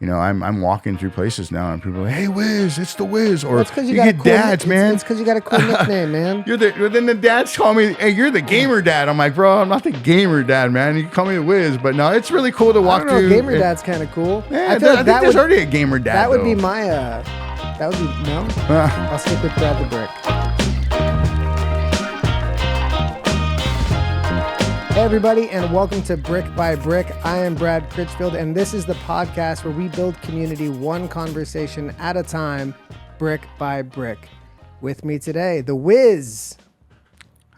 I'm walking through places now and people are like, hey, Wiz, it's the Wiz. Or you get dads, man. It's because you got a cool nickname, man. Then the dads call me, hey, you're the gamer dad. I'm like, bro, I'm not the gamer dad, man. You can call me the Wiz. But no, it's really cool to walk through. Gamer dad's kind of cool. Yeah, I think there's already a gamer dad. That would be my, no? I'll stick with Brad the Brick. Hey everybody, and welcome to Brick by Brick. I am Brad Critchfield, and this is the podcast where we build community one conversation at a time, brick by brick. With me today, the Wiz.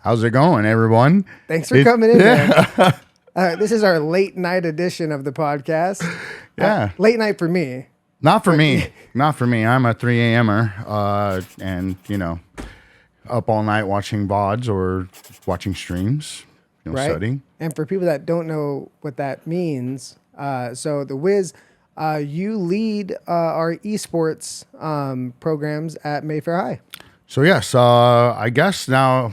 How's it going, everyone? Thanks for coming in, man. This is our late night edition of the podcast. Yeah. Late night for me. Not for me. Not for me. I'm a 3 a.m.er, and, up all night watching VODs or watching streams. Right. Studying. And for people that don't know what that means, so the Wiz, you lead our esports programs at Mayfair High. So yes, I guess now,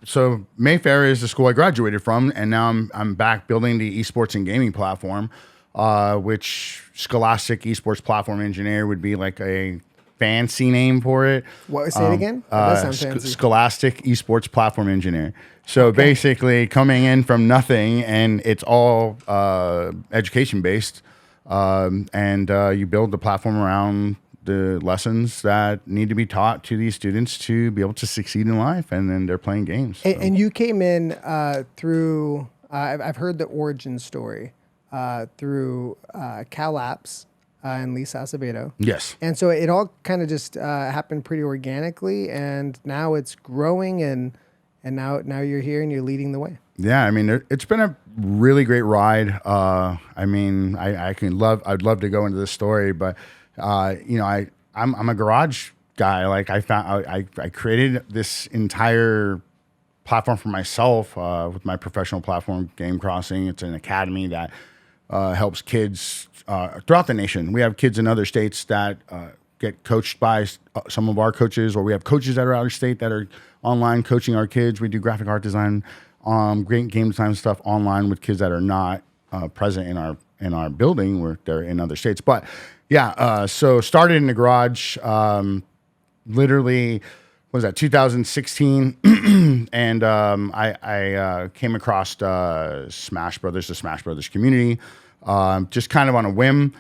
So Mayfair is the school I graduated from, and now I'm back building the esports and gaming platform, which Scholastic Esports Platform Engineer would be like a fancy name for it. What? Say it again. That sounds fancy. Scholastic Esports Platform Engineer. So basically coming in from nothing, and it's all education based, and you build the platform around the lessons that need to be taught to these students to be able to succeed in life, and then they're playing games. So. And you came in through, I've heard the origin story through Cal Apps and Lisa Acevedo. Yes. And so it all kind of just happened pretty organically, and now it's growing, and now you're here and you're leading the way. Yeah, I mean, it's been a really great ride. I'd love to go into this story, but I'm a garage guy. Like I created this entire platform for myself with my professional platform, Game Crossing. It's an academy that helps kids throughout the nation. We have kids in other states that get coached by some of our coaches, or we have coaches that are out of state that are online coaching our kids. We do graphic art design, great game design stuff online with kids that are not present in our building, where they're in other states. But yeah, so started in the garage, literally, what was that, 2016, and I came across Smash Brothers, the Smash Brothers community, just kind of on a whim.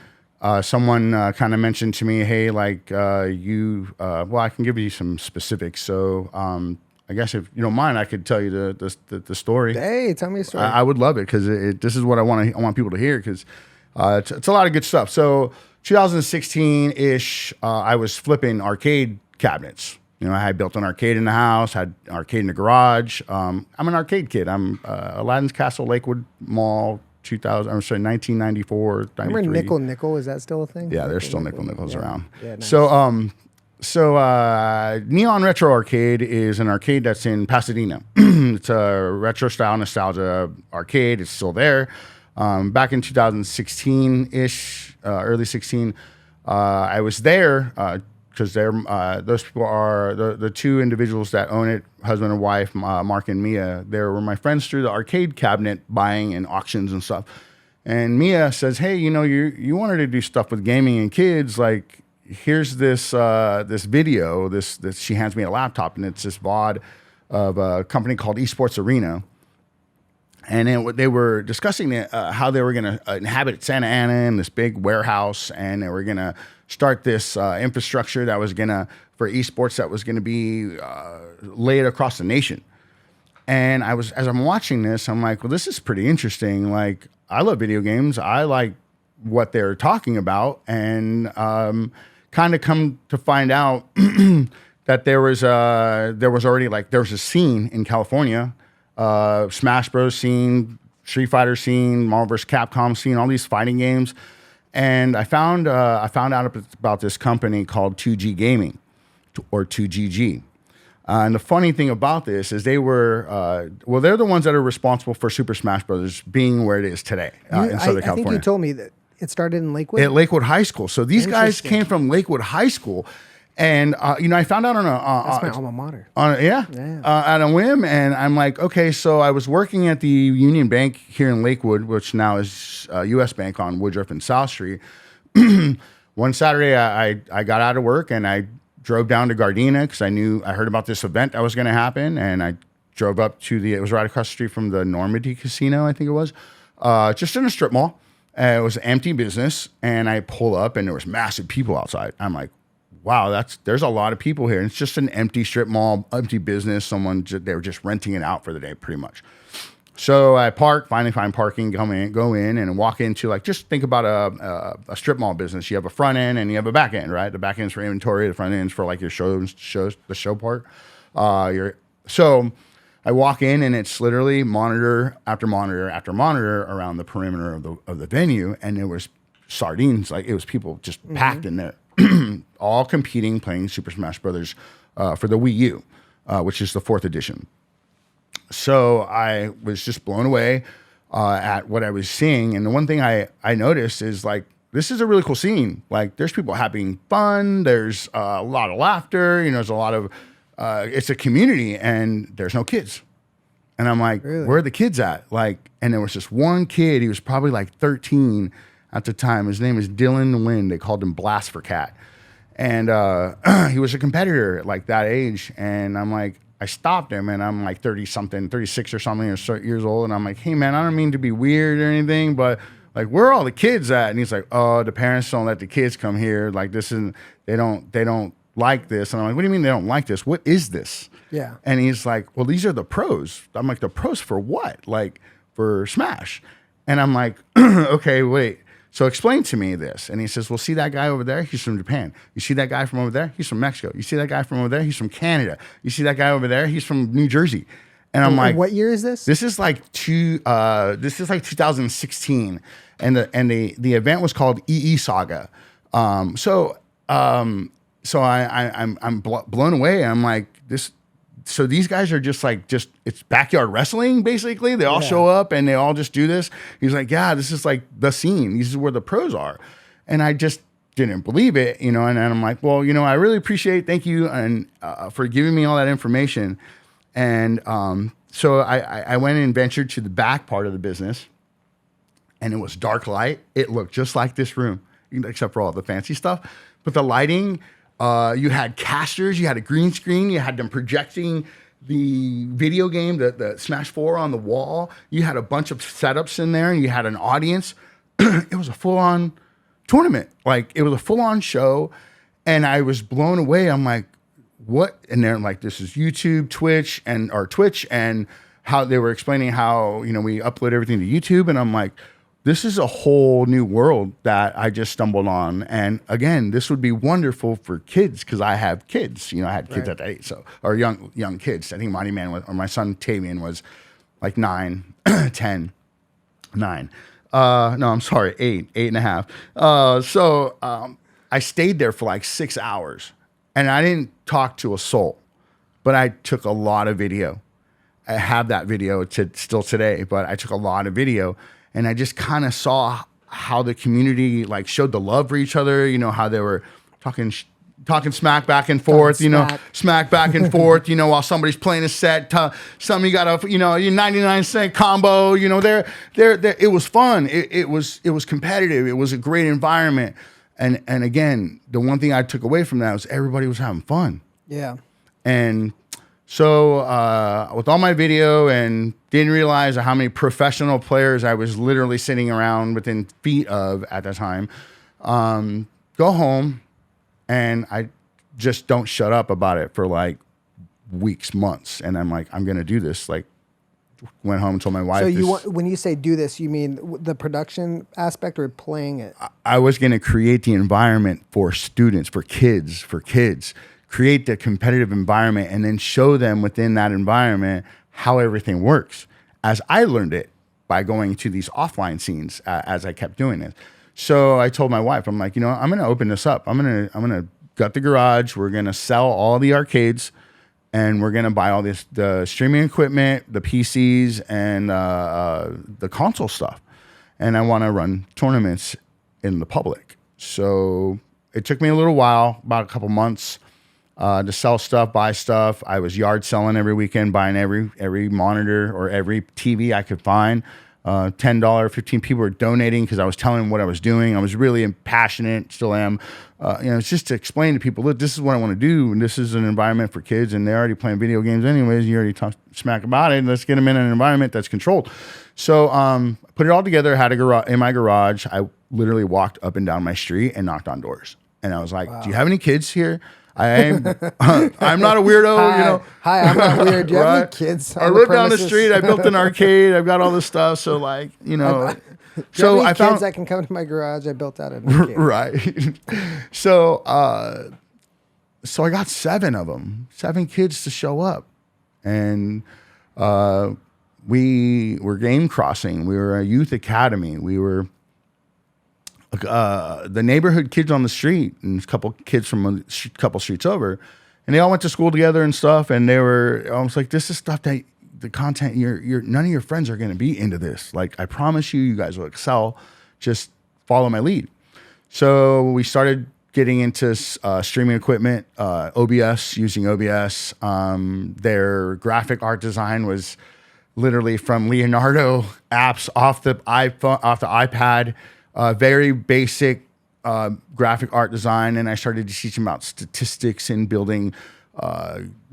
Someone kind of mentioned to me, hey, like I can give you some specifics. So I guess if you don't mind, I could tell you the story. Hey, tell me a story. I would love it, because this is what I want people to hear, because it's a lot of good stuff. So 2016-ish, I was flipping arcade cabinets. I had built an arcade in the house, had an arcade in the garage. I'm an arcade kid. I'm Aladdin's Castle, Lakewood Mall, 1994, 93. Remember Nickel? Is that still a thing? Yeah, there's still Nickels around. Yeah, nice. So Neon Retro Arcade is an arcade that's in Pasadena. It's a retro style nostalgia arcade. It's still there. Back in 2016-ish, early 16, I was there because those people are the two individuals that own it, husband and wife, Mark and Mia. They were my friends through the arcade cabinet buying and auctions and stuff. And Mia says, hey, you wanted to do stuff with gaming and kids, like, here's this video. This she hands me a laptop, and it's this VOD of a company called Esports Arena. And they were discussing how they were going to inhabit Santa Ana in this big warehouse, and they were going to start this infrastructure that was for esports that was going to be laid across the nation. And as I'm watching this, I'm like, well, this is pretty interesting. Like, I love video games. I like what they're talking about, and kind of come to find out that there was already, like, there was a scene in California. Smash Bros. Scene, Street Fighter scene, Marvel vs. Capcom scene, all these fighting games. And I found out about this company called 2G Gaming, or 2GG. And the funny thing about this is they're the ones that are responsible for Super Smash Bros. Being where it is today in Southern California. I think you told me that it started in Lakewood? At Lakewood High School. So these guys came from Lakewood High School. And, I found out that's my alma mater. On a whim. And I'm like, okay, so I was working at the Union Bank here in Lakewood, which now is U.S. Bank on Woodruff and South Street. One Saturday, I got out of work and I drove down to Gardena because I heard about this event that was going to happen, and I drove up to it was right across the street from the Normandy Casino, I think it was, just in a strip mall. It was an empty business, and I pull up and there was massive people outside. I'm like, wow, there's a lot of people here. And it's just an empty strip mall, empty business. They were just renting it out for the day, pretty much. So I finally find parking, go in and walk into, like, just think about a strip mall business. You have a front end and you have a back end, right? The back end's for inventory, the front end's for like your shows, the show part. So I walk in and it's literally monitor after monitor after monitor around the perimeter of the venue, and there was sardines, like it was people just packed in there, all competing, playing Super Smash Brothers for the Wii U, which is the 4th edition. So I was just blown away at what I was seeing. And the one thing I noticed is, like, this is a really cool scene. Like, there's people having fun. There's a lot of laughter. There's a lot of, it's a community, and there's no kids. And I'm like, really? Where are the kids at? Like, and there was this one kid. He was probably like 13 at the time. His name is Dylan Lynn. They called him Blast for Cat. And he was a competitor at like that age. And I'm like, I stopped him, and I'm like 36 or something years old. And I'm like, hey man, I don't mean to be weird or anything, but like, where are all the kids at? And he's like, oh, the parents don't let the kids come here. Like, this isn't, they don't like this. And I'm like, what do you mean they don't like this? What is this? Yeah. And he's like, well, these are the pros. I'm like, the pros for what? Like, for Smash. And I'm like, okay, wait. So explain to me this. And he says, well, see that guy over there? He's from Japan. You see that guy from over there? He's from Mexico. You see that guy from over there? He's from Canada. You see that guy over there? He's from New Jersey. And I'm like, what year is this? This is like 2016. And the event was called EE Saga. So I'm blown away. I'm like, this. So these guys are just it's backyard wrestling, basically. They all show up and they all just do this. He's like, yeah, this is like the scene. This is where the pros are. And I just didn't believe it, and I'm like, well, I really appreciate, thank you, and for giving me all that information. And so I went and ventured to the back part of the business, and it was dark light. It looked just like this room, except for all the fancy stuff. But the lighting, you had casters, you had a green screen, you had them projecting the video game, the Smash 4 on the wall. You had a bunch of setups in there, and you had an audience. It was a full-on tournament. Like, it was a full-on show, and I was blown away. I'm like, what? And they're like, this is YouTube, Twitch, and how they were explaining how, we upload everything to YouTube. And I'm like, this is a whole new world that I just stumbled on. And again, this would be wonderful for kids, because I have kids. I had kids at that age, or young kids. I think Mighty Man or my son Tavian was like 9, 10, 9. No, I'm sorry, 8.5. So I stayed there for like 6 hours, and I didn't talk to a soul, but I took a lot of video. I have that video still today, but I took a lot of video. And I just kind of saw how the community like showed the love for each other. How they were talking smack back and forth. Smack back and forth. While somebody's playing a set. Somebody got a your 99-cent combo. There. It was fun. It was competitive. It was a great environment. And again, the one thing I took away from that was everybody was having fun. Yeah. And so with all my video, and didn't realize how many professional players I was literally sitting around within feet of at the time, go home, and I just don't shut up about it for like weeks, months. And I'm like, I'm going to do this. Like, went home and told my wife. So when you say do this, you mean the production aspect or playing it? I was going to create the environment for students, for kids, create the competitive environment, and then show them within that environment how everything works, as I learned it by going to these offline scenes as I kept doing it. So I told my wife, I'm like, I'm going to open this up. I'm going to gut the garage. We're going to sell all the arcades, and we're going to buy all the streaming equipment, the PCs, and the console stuff. And I want to run tournaments in the public. So it took me a little while, about a couple months, to sell stuff, buy stuff. I was yard selling every weekend, buying every monitor or every TV I could find. $10, 15 people were donating because I was telling them what I was doing. I was really passionate, still am. It's just to explain to people, look, this is what I want to do, and this is an environment for kids, and they're already playing video games anyways. You already talk smack about it. Let's get them in an environment that's controlled. So put it all together, had a garage in my garage. I literally walked up and down my street and knocked on doors. And I was like, do you have any kids here? I'm not a weirdo, Hi. Hi, I'm not weird. Do you have any kids? I live down the street. I built an arcade. I've got all this stuff. So like, So I found kids that can come to my garage. I built out an arcade. Right. So I got 7 of them, 7 kids to show up, and we were game crossing. We were a youth academy. We were the neighborhood kids on the street and a couple kids from a couple streets over, and they all went to school together and stuff. And I was like, this is stuff that the content none of your friends are going to be into this. Like, I promise you guys will excel. Just follow my lead. So we started getting into streaming equipment, using OBS. Their graphic art design was literally from Leonardo apps off the iPhone, off the iPad. Very basic graphic art design, and I started to teach them about statistics and building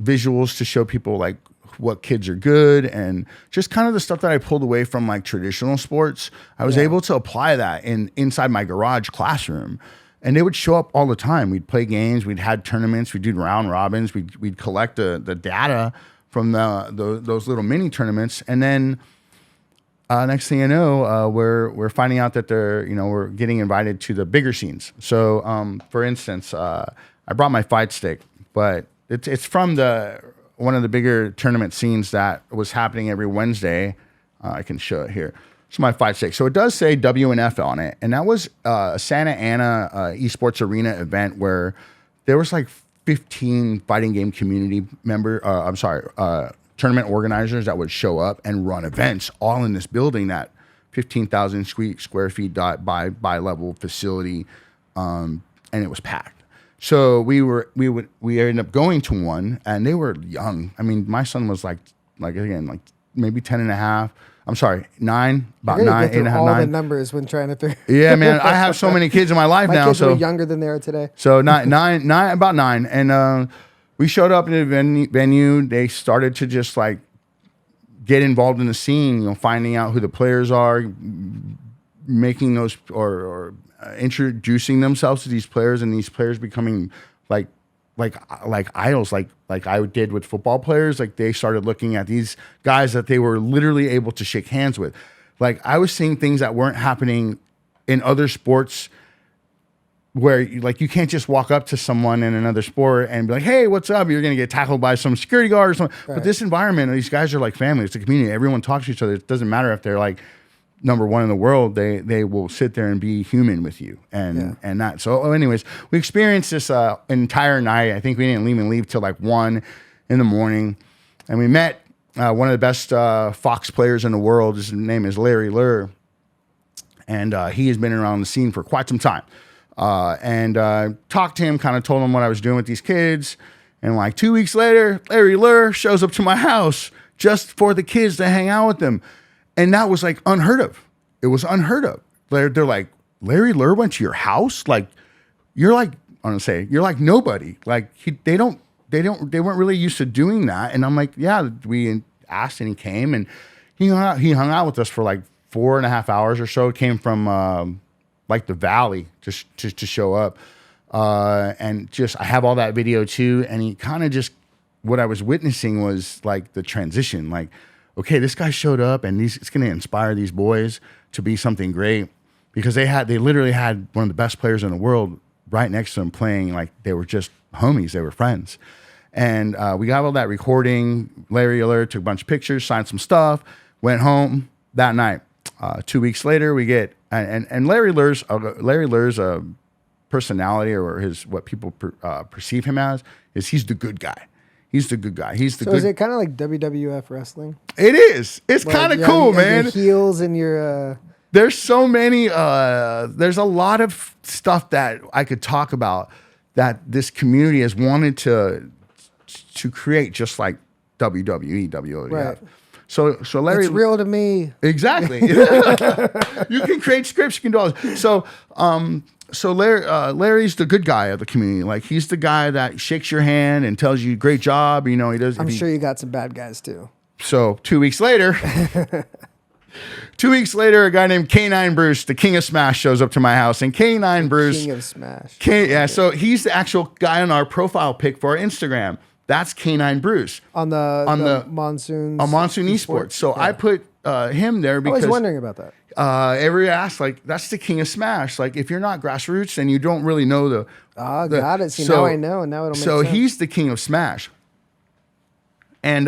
visuals to show people like what kids are good, and just kind of the stuff that I pulled away from like traditional sports. I was able to apply that inside my garage classroom, and they would show up all the time. We'd play games, we'd had tournaments, we'd do round robins, we'd collect the data from those little mini tournaments, and then. Next thing you know, we're finding out that we're getting invited to the bigger scenes. So, for instance, I brought my fight stick, but it's from one of the bigger tournament scenes that was happening every Wednesday. I can show it here. It's my fight stick. So it does say WNF on it, and that was a Santa Ana Esports Arena event where there was like 15 fighting game community tournament organizers that would show up and run events all in this building, that 15,000 square feet by level facility, and it was packed. So we ended up going to one, and they were young. I mean, my son was like maybe 10 and a half. I'm sorry, 9, about 9, 8 and a half, 9. All the numbers when trying to figure. Yeah, man, I have so many kids in my life now. Kids so were younger than they are today. So nine, about 9, and we showed up in the venue. They started to just like get involved in the scene, finding out who the players are, making those or introducing themselves to these players, and these players becoming like idols, like I did with football players. Like, they started looking at these guys that they were literally able to shake hands with. Like, I was seeing things that weren't happening in other sports, where you can't just walk up to someone in another sport and be like, hey, what's up? You're going to get tackled by some security guard or something. Right. But this environment, these guys are like family. It's a community. Everyone talks to each other. It doesn't matter if they're like number 1 in the world. They will sit there and be human with you. And that. So anyways, we experienced this entire night. I think we didn't even leave till like 1 in the morning. And we met one of the best Fox players in the world. His name is Larry Lur. And he has been around the scene for quite some time. And talked to him, kind of told him what I was doing with these kids. And like 2 weeks later, Larry Lur shows up to my house just for the kids to hang out with them. And that was like unheard of. It was unheard of. They're like, Larry Lur went to your house? Like, you're like, I'm gonna say, you're like nobody. Like, they weren't really used to doing that. And I'm like, yeah, we asked, and he came, and he hung out with us for like 4.5 hours or so. Came from like the valley just to show up, and just I have all that video too. And he kind of just, what I was witnessing was like the transition. Like, okay, this guy showed up, and it's going to inspire these boys to be something great, because they literally had one of the best players in the world right next to them playing. Like, they were just homies, they were friends. And we got all that recording. Larry Alert took a bunch of pictures, signed some stuff, went home that night. 2 weeks later, we get and Larry Lur's personality, or what people perceive him as, is he's the good guy. He's the good guy. So is it kind of like WWF wrestling? It is. It's kind of cool, man. Your heels and your. There's so many. There's a lot of stuff that I could talk about that this community has wanted to create, just like WWE, WWF. Right. So Larry, It's real to me. exactly. You can create scripts. You can do all this. So Larry's the good guy of the community. Like he's the guy that shakes your hand and tells you great job. You know, he does. I'm sure you got some bad guys too. So 2 weeks later, 2 weeks later, a guy named K9 Bruce, the King of Smash, shows up to my house. And K9 Bruce, King of Smash. So he's the actual guy on our profile pic for our Instagram. That's K9 Bruce On the Monsoon Esports. So I put him there because I was wondering about that. everybody asks, like, that's the King of Smash. Like, if you're not grassroots, then you don't really know the. Got it. See, now I know, and now it'll make so sense. he's the King of Smash, and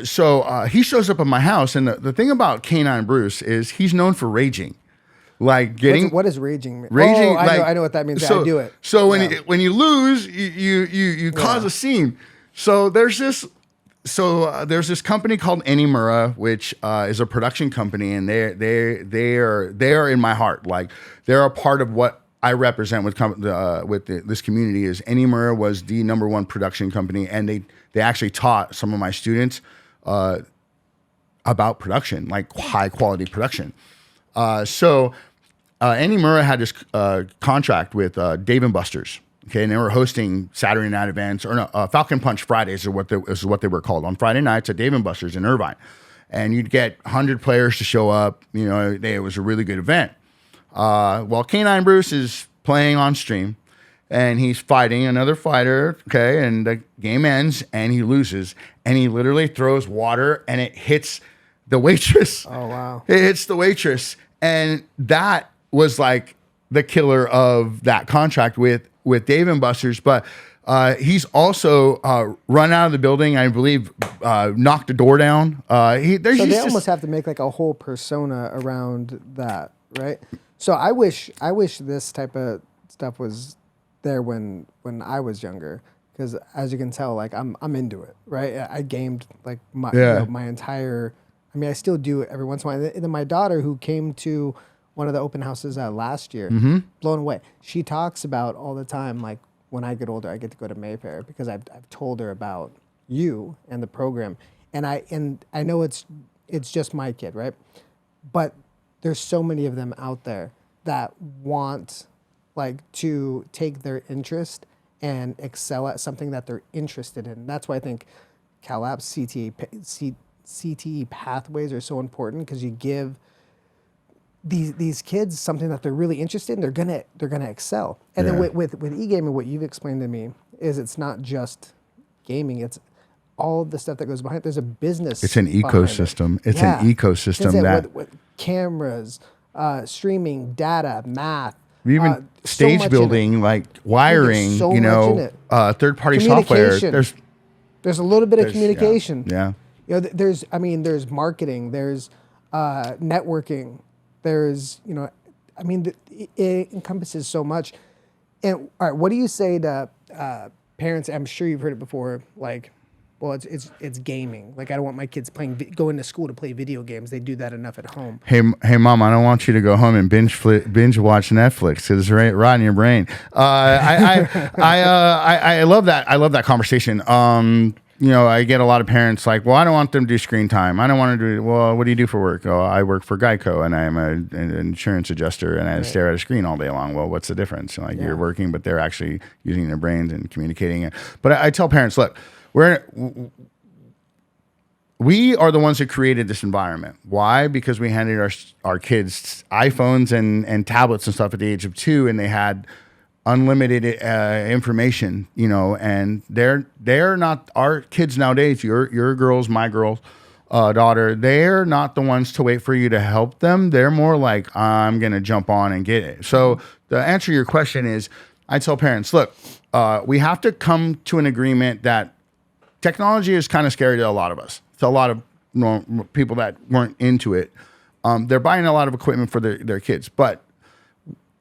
so he shows up at my house, and the thing about K9 Bruce is he's known for raging, like getting. What does raging mean? Raging, I know what that means. So, I do it. So when you lose, you cause a scene. So there's this company called Animura, which is a production company, and they are in my heart. Like they're a part of what I represent with this community. Is Animura was the #1 production company, and they actually taught some of my students about production, like high quality production. So Animura had this contract with Dave & Buster's. Okay, and they were hosting Saturday night events, or no, Falcon Punch Fridays is what they were called, on Friday nights at Dave & Buster's in Irvine. And you'd get 100 players to show up. You know, it was a really good event. Well, K9 Bruce is playing on stream, and he's fighting another fighter, okay, and the game ends, and he loses, and he literally throws water, and it hits the waitress. Oh, wow. It hits the waitress, and that was like the killer of that contract with Dave & Buster's, but he's also run out of the building. I believe knocked the door down. So they almost have to make like a whole persona around that, right? So I wish this type of stuff was there when I was younger, because as you can tell, like I'm into it, right? I gamed like my entire. I mean, I still do it every once in a while. And then my daughter, who came to one of the open houses last year, blown away. She talks about all the time, like, when I get older, I get to go to Mayfair, because I've told her about you and the program. And I know it's just my kid, right? But there's so many of them out there that want, like, to take their interest and excel at something that they're interested in. That's why I think CalApps CTE pathways are so important, because you give these kids something that they're really interested in, they're gonna excel. And then with e-gaming, what you've explained to me is it's not just gaming, it's all the stuff that goes behind it. There's a business. It's an ecosystem. It's an ecosystem that with cameras, streaming, data, math, even stage building, like wiring, third-party software. There's a little bit of communication. Yeah. You know, there's marketing, there's networking. There's, it encompasses so much. And all right, what do you say to parents? I'm sure you've heard it before. Like, well, it's gaming. Like, I don't want my kids going to school to play video games. They do that enough at home. Hey, mom, I don't want you to go home and binge watch Netflix, because it's rotting your brain. I love that. I love that conversation. I get a lot of parents like, well, I don't want them to do screen time. I don't want to do, well, what do you do for work? Oh, I work for Geico, and I'm an insurance adjuster, and I stare at a screen all day long. Well, what's the difference? Like, you're working, but they're actually using their brains and communicating. But I tell parents, look, we are the ones who created this environment. Why? Because we handed our kids iPhones and tablets and stuff at the age of 2, and they had unlimited information, and they're not, our kids nowadays, your girls, my girls, daughter, they're not the ones to wait for you to help them. They're more like, I'm going to jump on and get it. So the answer to your question is, I tell parents, look, we have to come to an agreement that technology is kind of scary to a lot of us. To a lot of people that weren't into it. They're buying a lot of equipment for their kids, but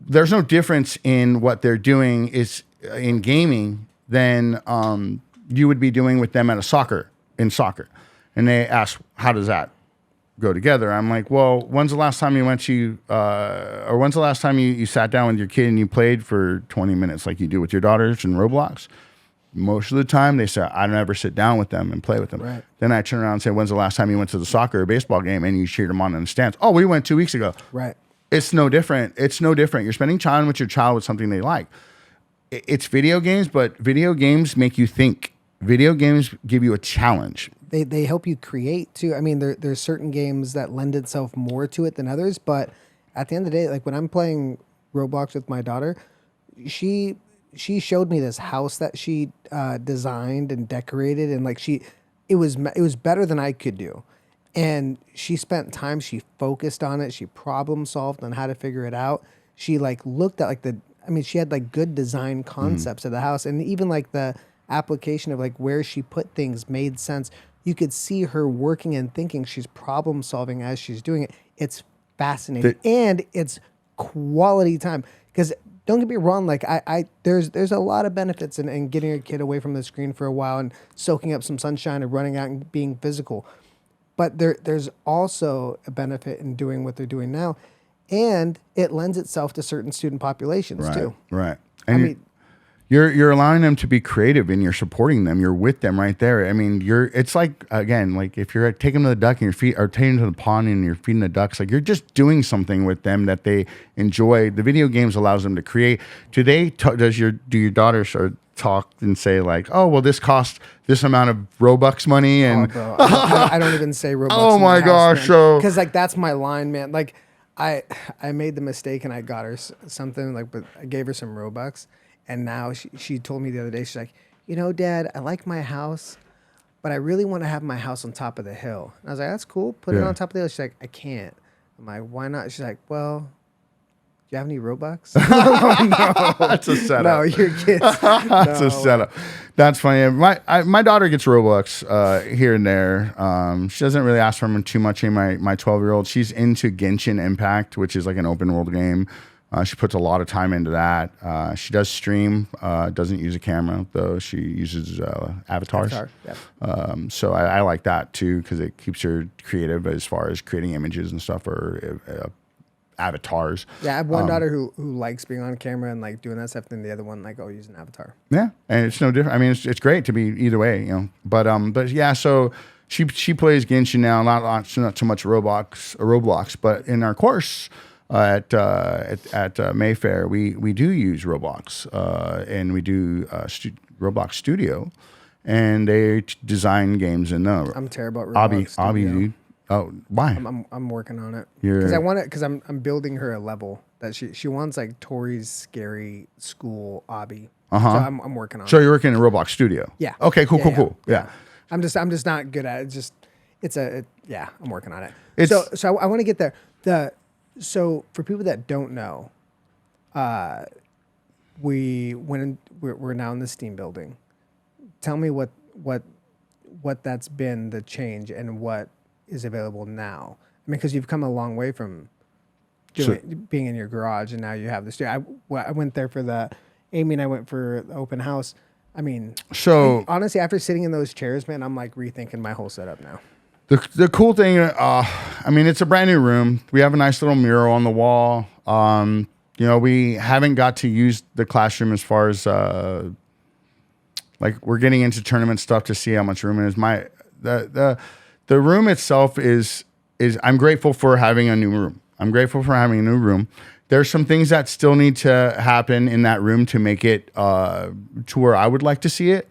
there's no difference in what they're doing is in gaming than you would be doing with them at soccer. And they ask, how does that go together? I'm like, well, when's the last time you when's the last time you sat down with your kid and you played for 20 minutes like you do with your daughters in Roblox? most of the time they say, I never sit down with them and play with them. Right. Then I turn around and say, when's the last time you went to the soccer or baseball game and you cheered them on in the stands? Oh, we went 2 weeks ago. Right. It's no different. It's no different. You're spending time with your child with something they like. It's video games, but video games make you think. Video games give you a challenge. They help you create too. I mean, there's certain games that lend itself more to it than others, but at the end of the day, like when I'm playing Roblox with my daughter, she showed me this house that she designed and decorated, and like it was better than I could do. And she spent time, she focused on it, she problem solved on how to figure it out. She like looked at she had like good design concepts of the house, and even like the application of like where she put things made sense. You could see her working and thinking. She's problem solving as she's doing it. It's fascinating, and it's quality time. Because don't get me wrong, like there's a lot of benefits in getting a kid away from the screen for a while and soaking up some sunshine and running out and being physical. But there's also a benefit in doing what they're doing now, and it lends itself to certain student populations too. Right. And you're allowing them to be creative, and you're supporting them. You're with them right there. I mean, it's like, again, like if you're taking them to the duck and your feet are taking them to the pond and you're feeding the ducks, like you're just doing something with them that they enjoy. The video games allows them to create. Do your daughters talk and say like, oh, well, this costs this amount of Robux money? And bro, I don't even say Robux. Oh my gosh. So, because like that's my line, man. Like I made the mistake and I got her something like, but I gave her some Robux. And now she told me the other day, she's like, Dad, I like my house, but I really want to have my house on top of the hill. And I was like, that's cool. Put it on top of the hill. She's like, I can't. I'm like, why not? She's like, well, do you have any Robux? No. That's a setup. No, your kids. That's a setup. That's funny. My daughter gets Robux here and there. She doesn't really ask for them too much. My 12-year-old, she's into Genshin Impact, which is like an open world game. She puts a lot of time into that. She does stream, doesn't use a camera, though. She uses avatars. So I like that, too, because it keeps her creative as far as creating images and stuff, or avatars. Yeah, I have one daughter who likes being on camera and like doing that stuff, and the other one like, use an avatar. Yeah, and it's no different. I mean, it's great to be either way, But yeah, so she plays Genshin now, not so much Roblox, but in our course at Mayfair, we do use Roblox, and we do Roblox Studio, and they design games in there. I'm terrible at Roblox Studio. Dude. Oh, why? I'm working on it because I want it, because I'm building her a level that she wants, like Tori's scary school obby. So I'm working on it. So you're working in Roblox Studio? Yeah. Okay. Cool. Yeah. I'm just not good at it. I'm working on it. So I want to get there. So for people that don't know, we're now in the Steam building. Tell me what that's been, the change, and what is available now. I mean, because you've come a long way from being in your garage, and now you have the studio. I went there for Amy and I went for the open house. I mean, honestly, after sitting in those chairs, man, I'm like rethinking my whole setup now. The cool thing, it's a brand new room. We have a nice little mural on the wall. We haven't got to use the classroom as far as like we're getting into tournament stuff to see how much room it is. The room itself is I'm grateful for having a new room. There's some things that still need to happen in that room to make it to where I would like to see it.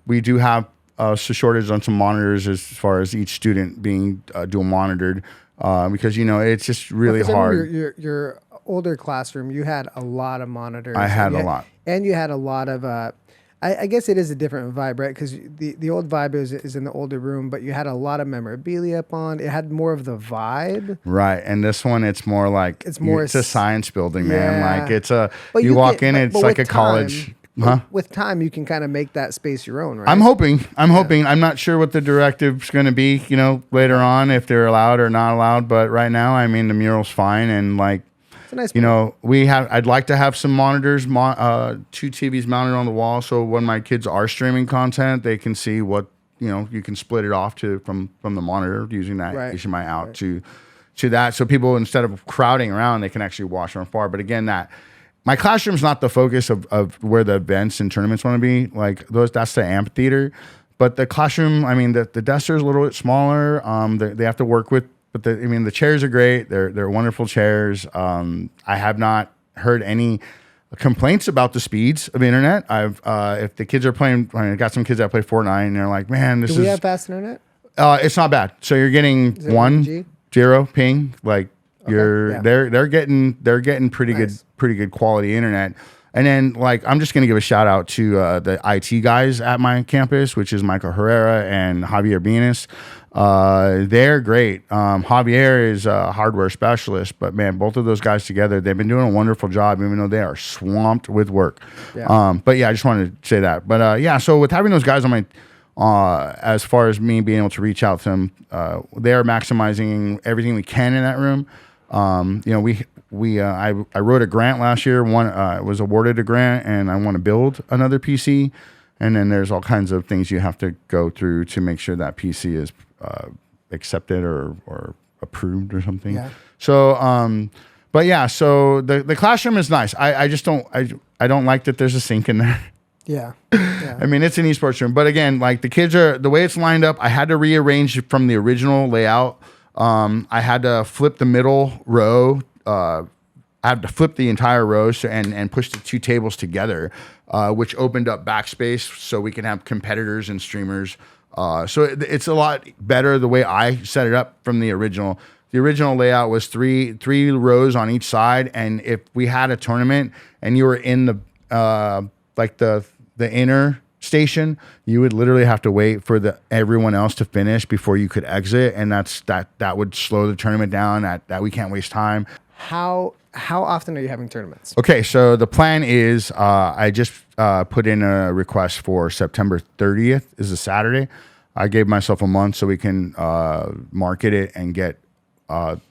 We do have a shortage on some monitors as far as each student being dual monitored, because it's just really hard. Your older classroom, you had a lot of monitors. I had a lot, and you had a lot of. I guess it is a different vibe, right? Because the old vibe is in the older room, but you had a lot of memorabilia up on. It had more of the vibe, right? And this one, it's more like it's a science building, man. Like it's walk in, it's like a college. With time, you can kind of make that space your own, right? I'm hoping. I'm not sure what the directive's going to be, later on, if they're allowed or not allowed. But right now, I mean, the mural's fine, and like, it's a nice I'd like to have some monitors, 2 TVs mounted on the wall, so when my kids are streaming content, they can see what you can split it off from the monitor using that HDMI out to that, so people, instead of crowding around, they can actually watch from far. But again, that my classroom's not the focus of where the events and tournaments want to be. Like that's the amphitheater. But the classroom, I mean, the desks are a little bit smaller. They have to work with, but the chairs are great. They're wonderful chairs. I have not heard any complaints about the speeds of internet. If the kids are playing, I got some kids that play Fortnite and they're like, man, Do we have fast internet? It's not bad. So you're getting 1.0 ping. Like they're getting pretty good quality internet. And then, like, I'm just going to give a shout out to the IT guys at my campus, which is Michael Herrera and Javier Benes. They're great. Javier is a hardware specialist, but man, both of those guys together, they've been doing a wonderful job, even though they are swamped with work. Yeah. But yeah, I just wanted to say that. But yeah, so with having those guys on my, as far as me being able to reach out to them, they are maximizing everything we can in that room. I wrote a grant last year. Was awarded a grant, and I want to build another PC. And then there's all kinds of things you have to go through to make sure that PC is accepted or approved or something. Yeah. So, but yeah, so the classroom is nice. I just don't like that there's a sink in there. Yeah. I mean, it's an esports room, but again, like the way it's lined up, I had to rearrange from the original layout. I had to flip the middle row. I had to flip the entire row and push the two tables together, which opened up backspace so we can have competitors and streamers. So it's a lot better the way I set it up from the original. The original layout was three rows on each side, and if we had a tournament and you were in the inner station, you would literally have to wait for everyone else to finish before you could exit, and that would slow the tournament down. That we can't waste time. How often are you having tournaments? Okay, so the plan is I just put in a request for September 30th is a Saturday. I gave myself a month so we can market it and get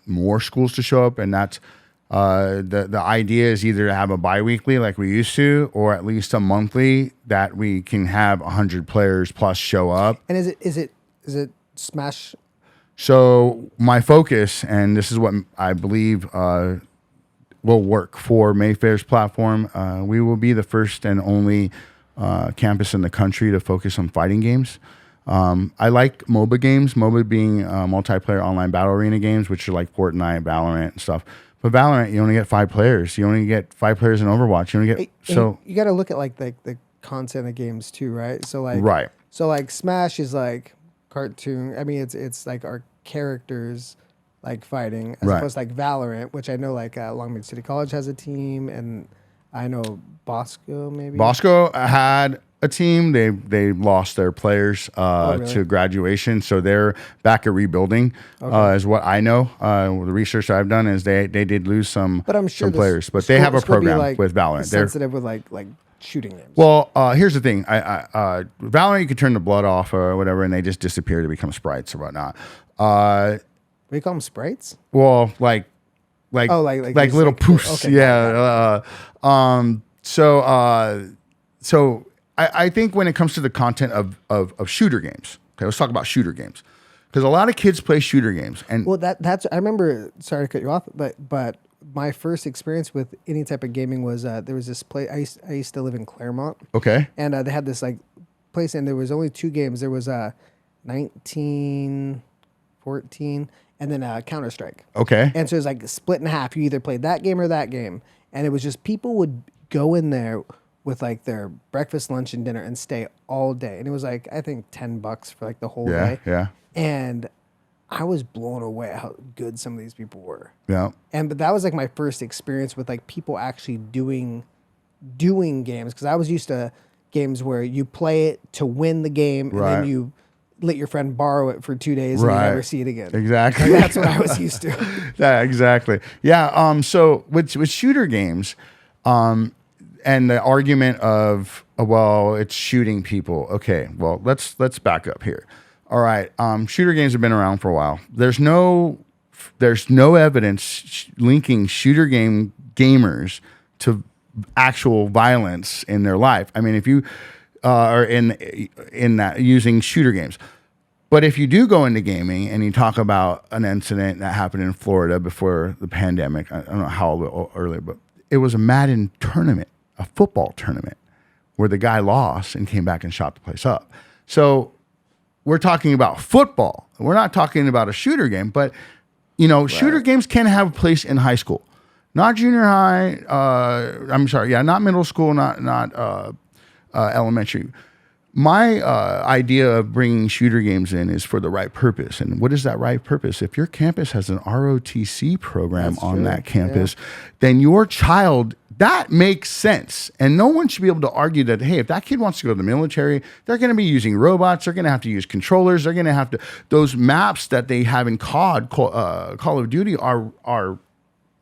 more schools to show up, and that's the idea is either to have a bi-weekly like we used to, or at least a monthly that we can have 100 players plus show up. And is it Smash? So my focus, and this is what I believe will work for Mayfair's platform, we will be the first and only campus in the country to focus on fighting games. I like MOBA games, MOBA being multiplayer online battle arena games, which are like Fortnite, Valorant, and stuff. But Valorant, you only get 5 players. You only get 5 players in Overwatch. You only get you got to look at like the content of games too, right? So like right. So like Smash is like cartoon. I mean, it's like our characters like fighting, as opposed to like Valorant, which I know like Long Beach City College has a team, and I know Bosco maybe. Bosco had a team. They lost their players really? To graduation, so they're back at rebuilding. Is what I know. The research I've done is they did lose some, but I'm sure some players, but they have a program with Valorant. They're sensitive with like shooting games. Well, here's the thing. Valorant, you can turn the blood off or whatever, and they just disappear to become sprites or whatnot. We call them sprites. Well, like little poofs. Okay, yeah. So I think when it comes to the content of shooter games, okay, let's talk about shooter games, because a lot of kids play shooter games, and well, that's I remember. Sorry to cut you off, but my first experience with any type of gaming was there was this place. I used to live in Claremont. Okay. And they had this like place, and there was only 2 games. There was 1914 and then Counter-Strike. Okay. And so it was like split in half. You either played that game or that game, and it was just people would go in there with like their breakfast, lunch, and dinner and stay all day. And it was like I think $10 for like the whole day. Yeah. And I was blown away how good some of these people were. Yeah. But that was like my first experience with like people actually doing games, because I was used to games where you play it to win the game, and then you let your friend borrow it for 2 days and you never see it again. Exactly. Like, that's what I was used to. Yeah, exactly. Yeah. So with shooter games, and the argument of well, it's shooting people. Okay. Well, let's back up here. All right. Shooter games have been around for a while. There's no evidence linking shooter gamers to actual violence in their life. I mean, if you are in that using shooter games, but if you do go into gaming and you talk about an incident that happened in Florida before the pandemic, I don't know how early, but it was a Madden tournament, a football tournament, where the guy lost and came back and shot the place up. So we're talking about football. We're not talking about a shooter game, but shooter games can have a place in high school, not junior high. Not middle school, not elementary. My idea of bringing shooter games in is for the right purpose. And what is that right purpose? If your campus has an ROTC program on that campus, then your child, that makes sense. And no one should be able to argue that, hey, if that kid wants to go to the military, they're going to be using robots. They're going to have to use controllers. They're going to have to, those maps that they have in COD, Call of Duty are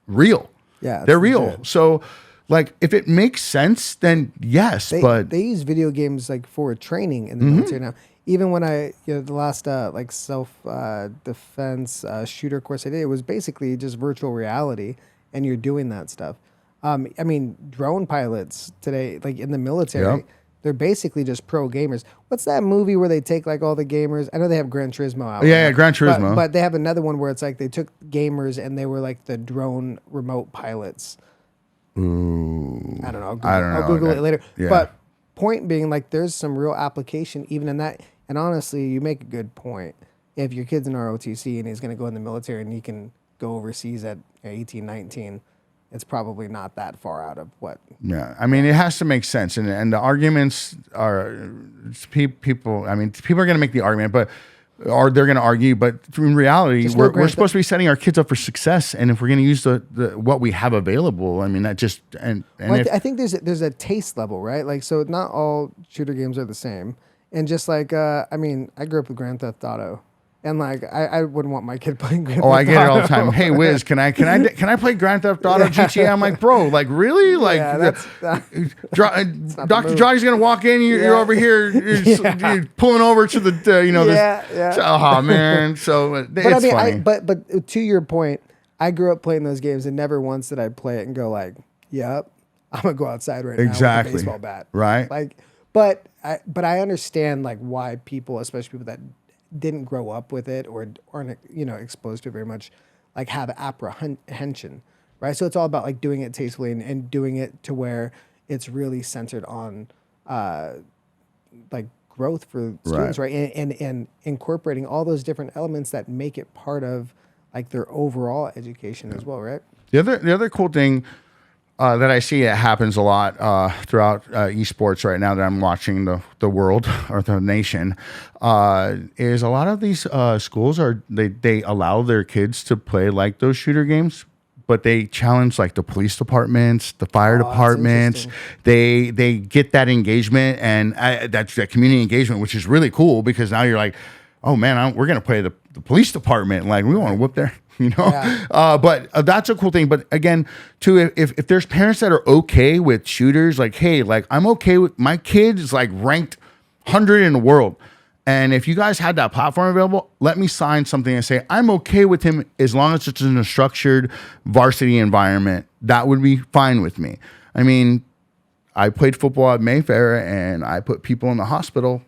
real. Yeah. They're real. Legit. So, like, if it makes sense, then yes, but they use video games like for training in the military now. Even when the last self defense shooter course I did, it was basically just virtual reality, and you're doing that stuff. Drone pilots today, like in the military, they're basically just pro gamers. What's that movie where they take like all the gamers? I know they have Gran Turismo out. Yeah, Gran Turismo. But they have another one where it's like they took gamers and they were like the drone remote pilots. Ooh, I don't know. I'll Google it later. Yeah. But point being, like, there's some real application even in that. And honestly, you make a good point. If your kid's in ROTC and he's going to go in the military and he can go overseas at 18, 19, it's probably not that far out of what. Yeah, I mean, it has to make sense, and the arguments are people. I mean, people are going to make the argument, or they're going to argue, but in reality, we're supposed to be setting our kids up for success. And if we're going to use the what we have available, I mean, that just I think there's a taste level, right? Like, so not all shooter games are the same. And just like, I grew up with Grand Theft Auto, and like, I wouldn't want my kid playing Grand Theft Auto. I get it all the time. Hey, Wiz, can I play Grand Theft Auto GTA? I'm like, bro, like really? Like, Dr. Johnny's gonna walk in. You're over here, you're pulling over to the, oh man. So it's funny. But to your point, I grew up playing those games, and never once did I play it and go like, yep, I'm gonna go outside right now with a baseball bat, right? Like, but I understand like why people, especially people that didn't grow up with it or aren't exposed to it very much, like have apprehension, right? So it's all about like doing it tastefully and doing it to where it's really centered on like growth for students, right? And incorporating all those different elements that make it part of like their overall education as well, right? The other cool thing that I see it happens a lot throughout esports right now that I'm watching the world or the nation is a lot of these schools they allow their kids to play like those shooter games, but they challenge like the police departments, the fire departments. They get that engagement, and that's that community engagement, which is really cool because now you're like, oh man, we're gonna play the police department. Like we want to whoop their. But that's a cool thing. But again, too, if there's parents that are okay with shooters, like, hey, like I'm okay with my kid is like ranked 100 in the world. And if you guys had that platform available, let me sign something and say, I'm okay with him as long as it's in a structured varsity environment. That would be fine with me. I mean, I played football at Mayfair and I put people in the hospital.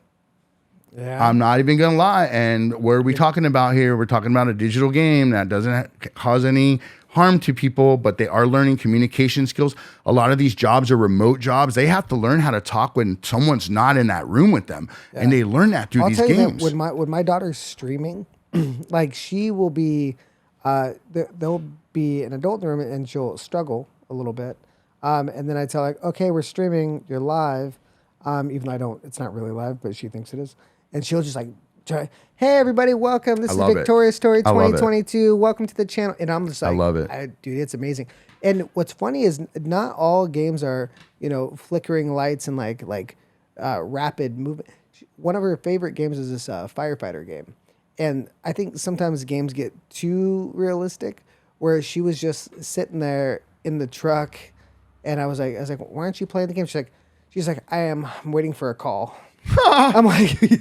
Yeah. I'm not even going to lie. And what are we talking about here? We're talking about a digital game that doesn't cause any harm to people, but they are learning communication skills. A lot of these jobs are remote jobs. They have to learn how to talk when someone's not in that room with them. Yeah. And they learn that through these games. When my daughter's streaming, like she will be, there'll be an adult in the room and she'll struggle a little bit. And then I tell her, okay, we're streaming, you're live. Even though it's not really live, but she thinks it is. And she'll just like, hey, everybody, welcome. This is Victoria Story 2022. Welcome to the channel. And I'm just like, I love it. Dude, it's amazing. And what's funny is not all games are, flickering lights and like rapid movement. One of her favorite games is this firefighter game. And I think sometimes games get too realistic, where she was just sitting there in the truck. And I was like, why aren't you playing the game? She's like, I'm waiting for a call. I'm like, you're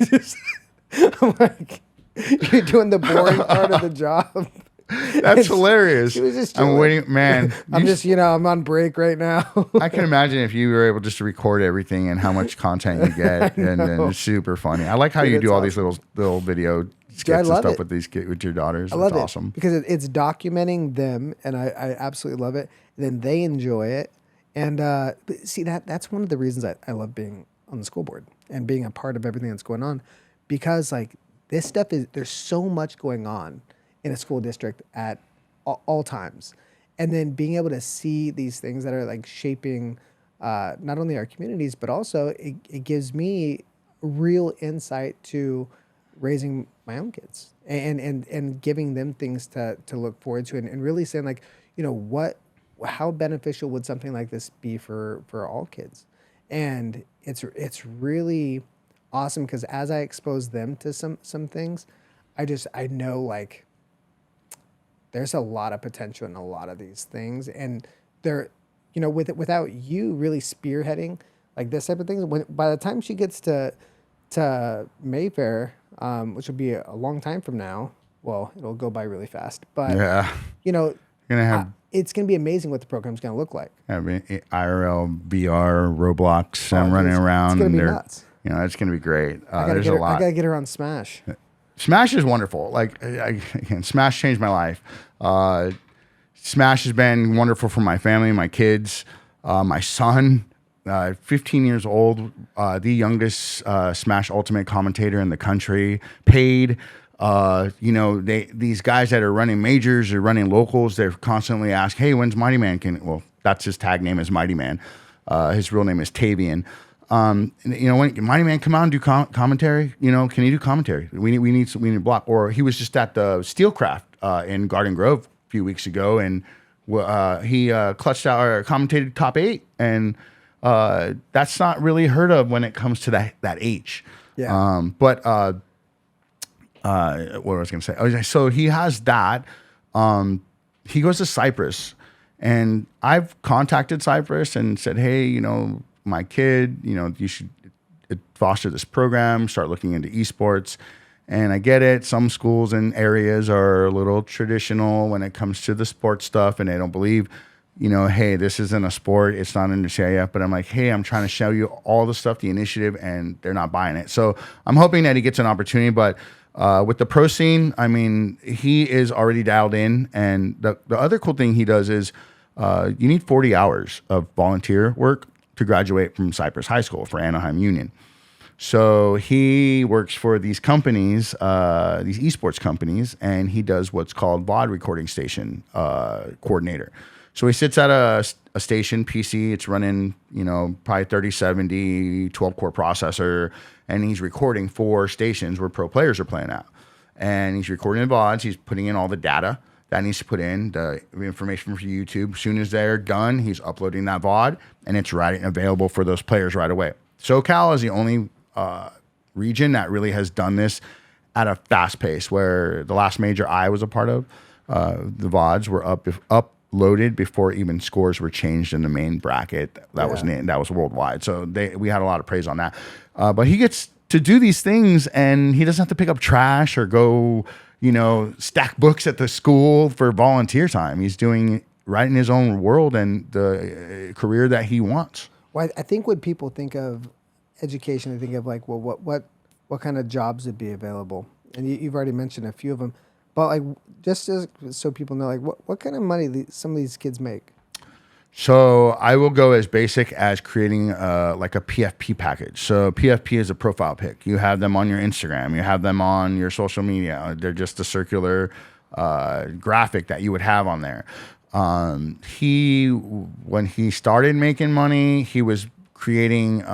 doing the boring part of the job. That's hilarious. She was just I'm chilling. waiting, man. I'm just, I'm on break right now. I can imagine if you were able just to record everything and how much content you get, and it's super funny. I like how you do all these little video skits and stuff with your daughters. I love it's it awesome because it's documenting them, and I absolutely love it. And then they enjoy it, and but see that's one of the reasons I love being on the school board and being a part of everything that's going on, because like this stuff there's so much going on in a school district at all times, and then being able to see these things that are like shaping not only our communities but also it gives me real insight to raising my own kids and giving them things to look forward to and really saying like, how beneficial would something like this be for all kids? And it's really awesome because as I expose them to some things, I know like there's a lot of potential in a lot of these things, and they're, without you really spearheading like this type of things, by the time she gets to Mayfair, which will be a long time from now. Well, it'll go by really fast, but yeah, gonna have it's gonna be amazing what the program's gonna look like. I mean, IRL, VR, Roblox. I'm running around. It's gonna be nuts. It's gonna be great. There's a lot. I gotta get her on Smash. Smash is wonderful. Like again, Smash changed my life. Smash has been wonderful for my family, my kids, my son. 15 years old, the youngest Smash Ultimate commentator in the country, paid. These guys that are running majors or running locals, they're constantly asked, "Hey, when's Mighty Man?" That's his tag name is Mighty Man. His real name is Tavian. When Mighty Man come out and do commentary, can you do commentary? We need a block. Or he was just at the Steelcraft in Garden Grove a few weeks ago, and he clutched out or commentated top 8, and that's not really heard of when it comes to that age. Yeah. What I was going to say? Oh, so he has that. He goes to Cyprus, and I've contacted Cyprus and said, hey, my kid, you should foster this program, start looking into esports. And I get it. Some schools and areas are a little traditional when it comes to the sports stuff, and they don't believe, hey, this isn't a sport. It's not in the CIF. But I'm like, hey, I'm trying to show you all the stuff, the initiative, and they're not buying it. So I'm hoping that he gets an opportunity. But with the pro scene, I mean, he is already dialed in. And the other cool thing he does is you need 40 hours of volunteer work to graduate from Cypress High School for Anaheim Union. So he works for these companies, these esports companies, and he does what's called VOD recording station coordinator. So he sits at a station PC. It's running, probably 3070, 12-core processor, and he's recording 4 stations where pro players are playing at. And he's recording the VODs. He's putting in all the data that needs to put in, the information for YouTube. As soon as they're done, he's uploading that VOD, and it's available for those players right away. SoCal is the only region that really has done this at a fast pace, where the last major I was a part of, the VODs were uploaded before even scores were changed in the main bracket. That was worldwide. So we had a lot of praise on that. But he gets to do these things, and he doesn't have to pick up trash or go, stack books at the school for volunteer time. He's doing it right in his own world and the career that he wants. Well, I think when people think of education, they think of like, well, what kind of jobs would be available? And you've already mentioned a few of them, but like just so people know, like what kind of money some of these kids make? So I will go as basic as creating like a PFP package. So PFP is a profile pic. You have them on your Instagram. You have them on your social media. They're just a circular graphic that you would have on there. When he started making money, he was creating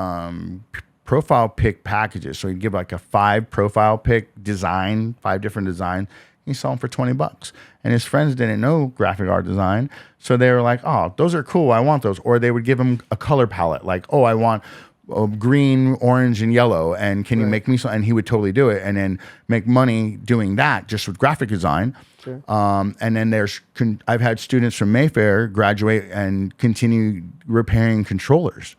profile pic packages. So he'd give like a 5 profile pic design, 5 different designs. He sold them for $20, and his friends didn't know graphic art design, so they were like, "Oh, those are cool. I want those." Or they would give him a color palette, like, "Oh, I want green, orange, and yellow, and can you make me so?" And he would totally do it, and then make money doing that just with graphic design. Sure. And then I've had students from Mayfair graduate and continue repairing controllers.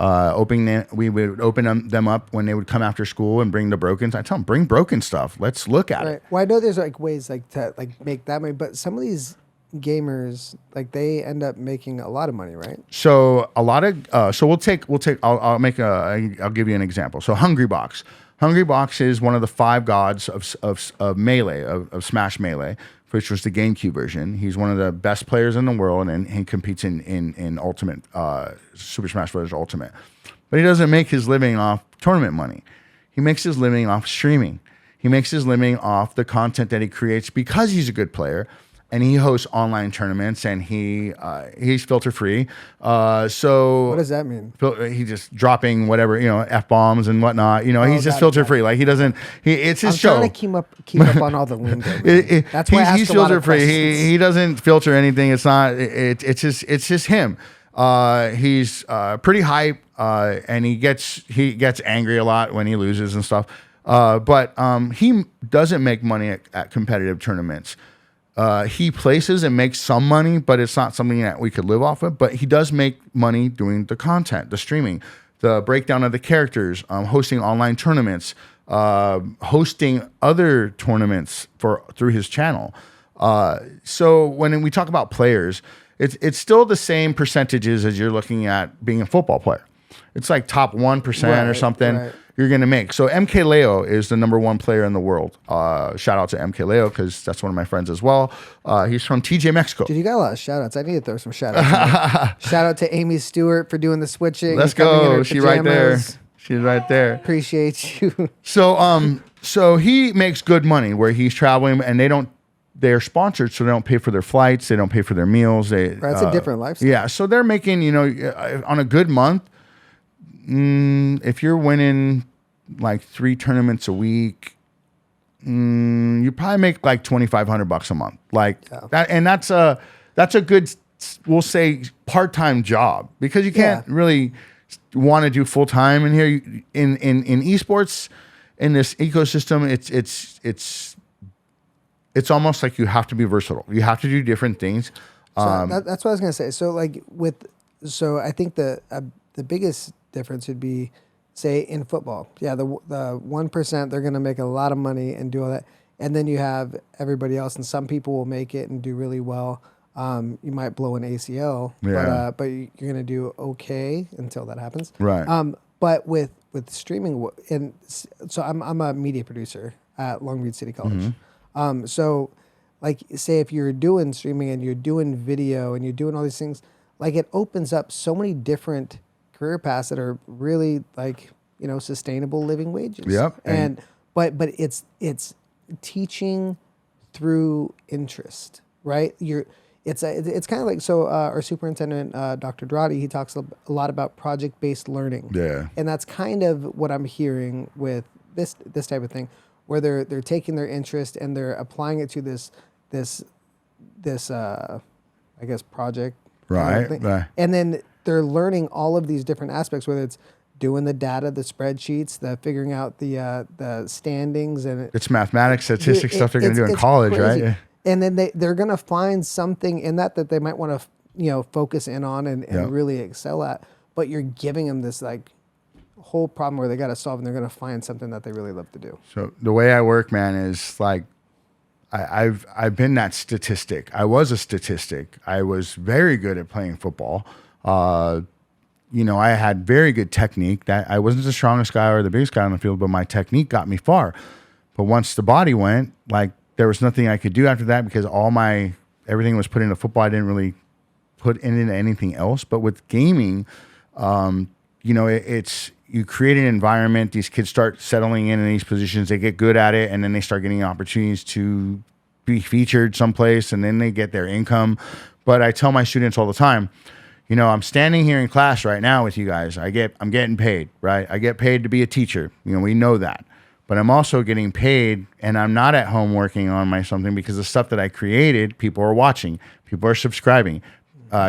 We would open them up when they would come after school and bring the brokens. I tell them, bring broken stuff. Let's look at it. Well, I know there's like ways like to like make that money, but some of these gamers, like, they end up making a lot of money, right? So a lot of so I'll give you an example. So Hungry Box is one of the 5 gods of Melee, of Smash Melee, which was the GameCube version. He's one of the best players in the world, and he competes in Ultimate, Super Smash Bros. Ultimate. But he doesn't make his living off tournament money. He makes his living off streaming. He makes his living off the content that he creates because he's a good player, and he hosts online tournaments, and he's filter free. So what does that mean? He just dropping whatever, F-bombs and whatnot. He's just filter free. Like, he doesn't. It's his show. I'm trying to keep up on all the lingo. That's why he's filter free. He doesn't filter anything. It's not. It's just him. He's pretty hype, and he gets angry a lot when he loses and stuff. But he doesn't make money at competitive tournaments. He places and makes some money, but it's not something that we could live off of. But he does make money doing the content, the streaming, the breakdown of the characters, hosting online tournaments, hosting other tournaments through his channel. So when we talk about players, it's still the same percentages as you're looking at being a football player. It's like top 1% or something. You're going to make. So MK Leo is the #1 player in the world. Shout out to MK Leo, because that's one of my friends as well. He's from TJ Mexico. Dude, you got a lot of shout outs. I need to throw some shout outs. Shout out to Amy Stewart for doing the switching. Let's go. She's right there. She's right there. Appreciate you. So he makes good money where he's traveling, and they're sponsored, so they don't pay for their flights. They don't pay for their meals. It's a different lifestyle. Yeah. So they're making, on a good month, if you're winning like 3 tournaments a week, you probably make like $2,500 a month, like that. And that's a good, we'll say, part-time job, because you can't really want to do full-time in here. In esports, in this ecosystem, it's almost like you have to be versatile. You have to do different things. So that's what I was gonna say. So I think the biggest difference would be, say, in football. Yeah, the 1%, they're going to make a lot of money and do all that. And then you have everybody else, and some people will make it and do really well. You might blow an ACL, but you're going to do okay until that happens. Right. But with streaming, and so I'm a media producer at Long Beach City College. Mm-hmm. So, like, say if you're doing streaming and you're doing video and you're doing all these things, like, it opens up so many different career paths that are really, like, sustainable living wages. Yep. But it's teaching through interest, right? It's kind of like, so our superintendent, Dr. Drati, he talks a lot about project-based learning. Yeah. And that's kind of what I'm hearing with this type of thing, where they're taking their interest and they're applying it to this I guess project. Right. And then they're learning all of these different aspects, whether it's doing the data, the spreadsheets, the figuring out the standings, and it's mathematics, statistics, stuff they're going to do in college, crazy. Right? And then they're going to find something in that they might want to focus in on and really excel at. But you're giving them this like whole problem where they got to solve, and they're going to find something that they really love to do. So the way I work, man, is like I've been that statistic. I was a statistic. I was very good at playing football. I had very good technique. That I wasn't the strongest guy or the biggest guy on the field, but my technique got me far. But once the body went, like, there was nothing I could do after that, because everything was put into football. I didn't really put into anything else. But with gaming, it's you create an environment. These kids start settling in these positions. They get good at it, and then they start getting opportunities to be featured someplace, and then they get their income. But I tell my students all the time, I'm standing here in class right now with you guys. I'm getting paid, right? I get paid to be a teacher. We know that. But I'm also getting paid, and I'm not at home working on something, because the stuff that I created, people are watching, people are subscribing.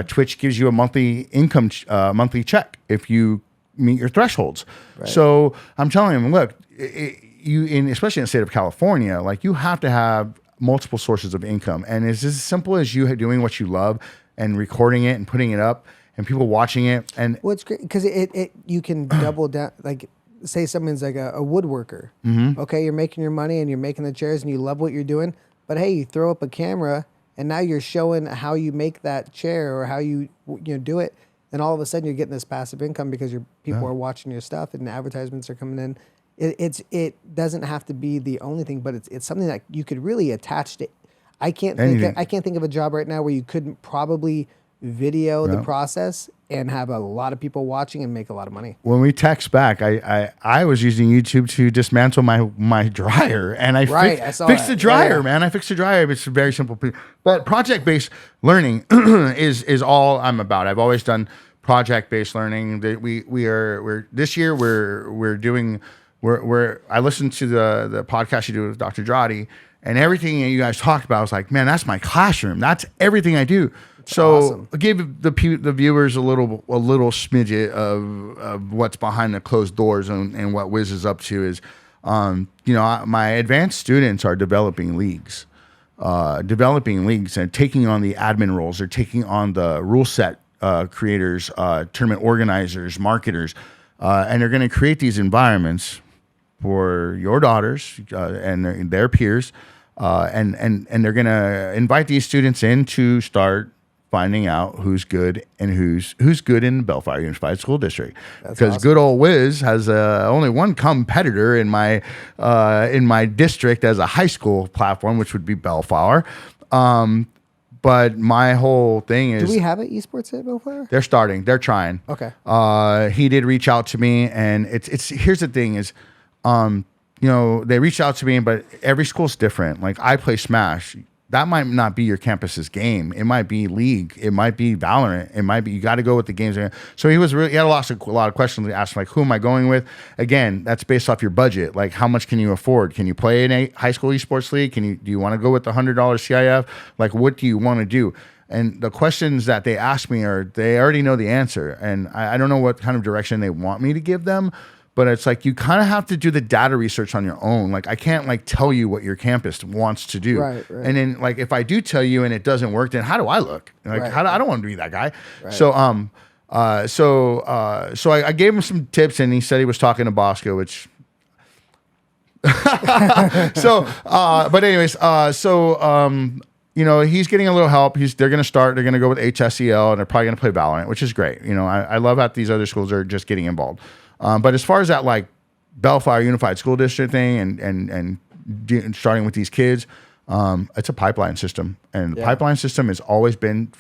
Twitch gives you a monthly income, monthly check if you meet your thresholds. Right. So I'm telling them, look, especially in the state of California, like, you have to have multiple sources of income, and it's as simple as you doing what you love and recording it and putting it up and people watching it. And Well, it's great because you can double down. Like, say someone's like a woodworker. Okay, you're making your money and you're making the chairs and you love what you're doing. But hey, you throw up a camera and now you're showing how you make that chair or how you do it. And all of a sudden you're getting this passive income because people are watching your stuff and the advertisements are coming in. It doesn't have to be the only thing, but it's something that you could really attach to. I can't think of a job right now where you couldn't probably video the process and have a lot of people watching and make a lot of money. When we text back, I was using YouTube to dismantle my dryer, and I fixed the dryer, man. I fixed the dryer. It's very simple. But project-based learning is all I'm about. I've always done project-based learning. We're this year I listened to the podcast you do with Dr. Dradi, and everything you guys talked about. I was like, man, that's my classroom. That's everything I do. So awesome. Give the viewers a little smidget of what's behind the closed doors and what Wiz is up to is, my advanced students are developing leagues and taking on the admin roles. They're taking on the rule set creators, tournament organizers, marketers, and they're going to create these environments for your daughters and their peers, and they're going to invite these students in to start finding out who's good and who's good in the Bellflower Unified School District. Because awesome. Good old Wiz has only one competitor in my district as a high school platform, which would be Bellflower. But my whole thing is... Do we have an esports at Bellflower? They're starting. They're trying. Okay. He did reach out to me, and it's here's the thing is, they reached out to me, but every school's different. Like, I play Smash. That might not be your campus's game. It might be League. It might be Valorant. It might be, you got to go with the games. So he had a lot of questions. He asked, like, who am I going with? Again, that's based off your budget. Like, how much can you afford? Can you play in a high school esports league? Do you want to go with the $100 CIF? Like, what do you want to do? And the questions that they ask me they already know the answer. And I don't know what kind of direction they want me to give them. But it's like, you kind of have to do the data research on your own. Like, I can't tell you what your campus wants to do. Right. And then if I do tell you and it doesn't work, then how do I look? Like, I don't want to be that guy. Right. So I gave him some tips, and he said he was talking to Bosco, which. But anyways, he's getting a little help. They're going to go with HSEL, and they're probably going to play Valorant, which is great. I love that these other schools are just getting involved. But as far as that, like, Bellflower Unified School District thing and starting with these kids, it's a pipeline system. And the pipeline system has always been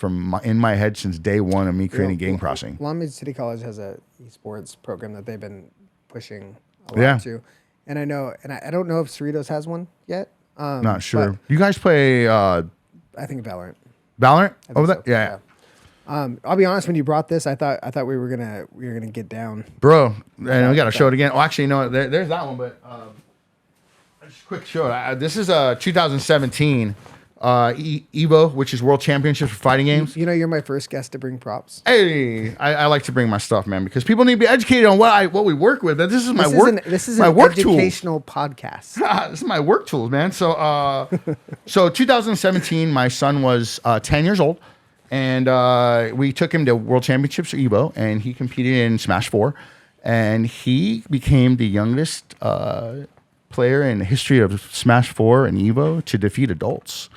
in my head since day one of me creating Game Crossing. Long Beach City College has a esports program that they've been pushing a lot to. And I know, and I don't know if Cerritos has one yet. Not sure. You guys play... I think Valorant. Valorant? Over there? Yeah. I'll be honest. When you brought this, I thought we were gonna get down, bro. And we got to show it again. Oh, actually, no. There's that one, but just quick show. This is 2017 Evo, which is World Championships for fighting games. You're my first guest to bring props. Hey, I like to bring my stuff, man, because people need to be educated on what we work with. This is my work. This is my an work educational podcast. This is my work tools, man. So 2017, my son was 10 years old. And we took him to World Championships or Evo, and he competed in Smash 4. And he became the youngest player in the history of Smash 4 and Evo to defeat adults.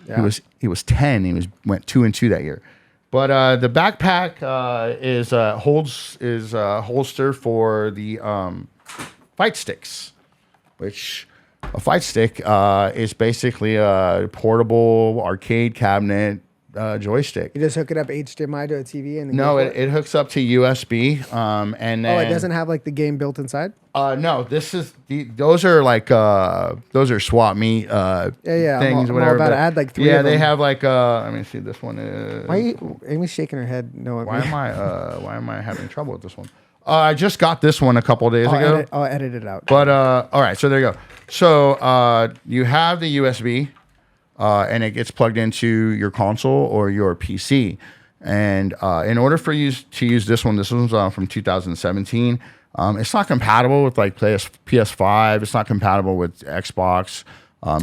Yeah. He was 10. He went 2-2 that year. But the backpack is a holster for the fight sticks, which a fight stick is basically a portable arcade cabinet. Joystick. You just hook it up HDMI to a TV and no, it hooks up to USB. And then, it doesn't have like the game built inside. No, those are swap meet things. I'm whatever. All about to add like 3 of them. They have like let me see. This one is. Why Amy's shaking her head? No. Why am I having trouble with this one? I just got this one a couple of days ago. I'll edit it out. But all right, so there you go. So you have the USB. And it gets plugged into your console or your PC. And in order for you to use this one's from 2017. It's not compatible with like PS5. It's not compatible with Xbox.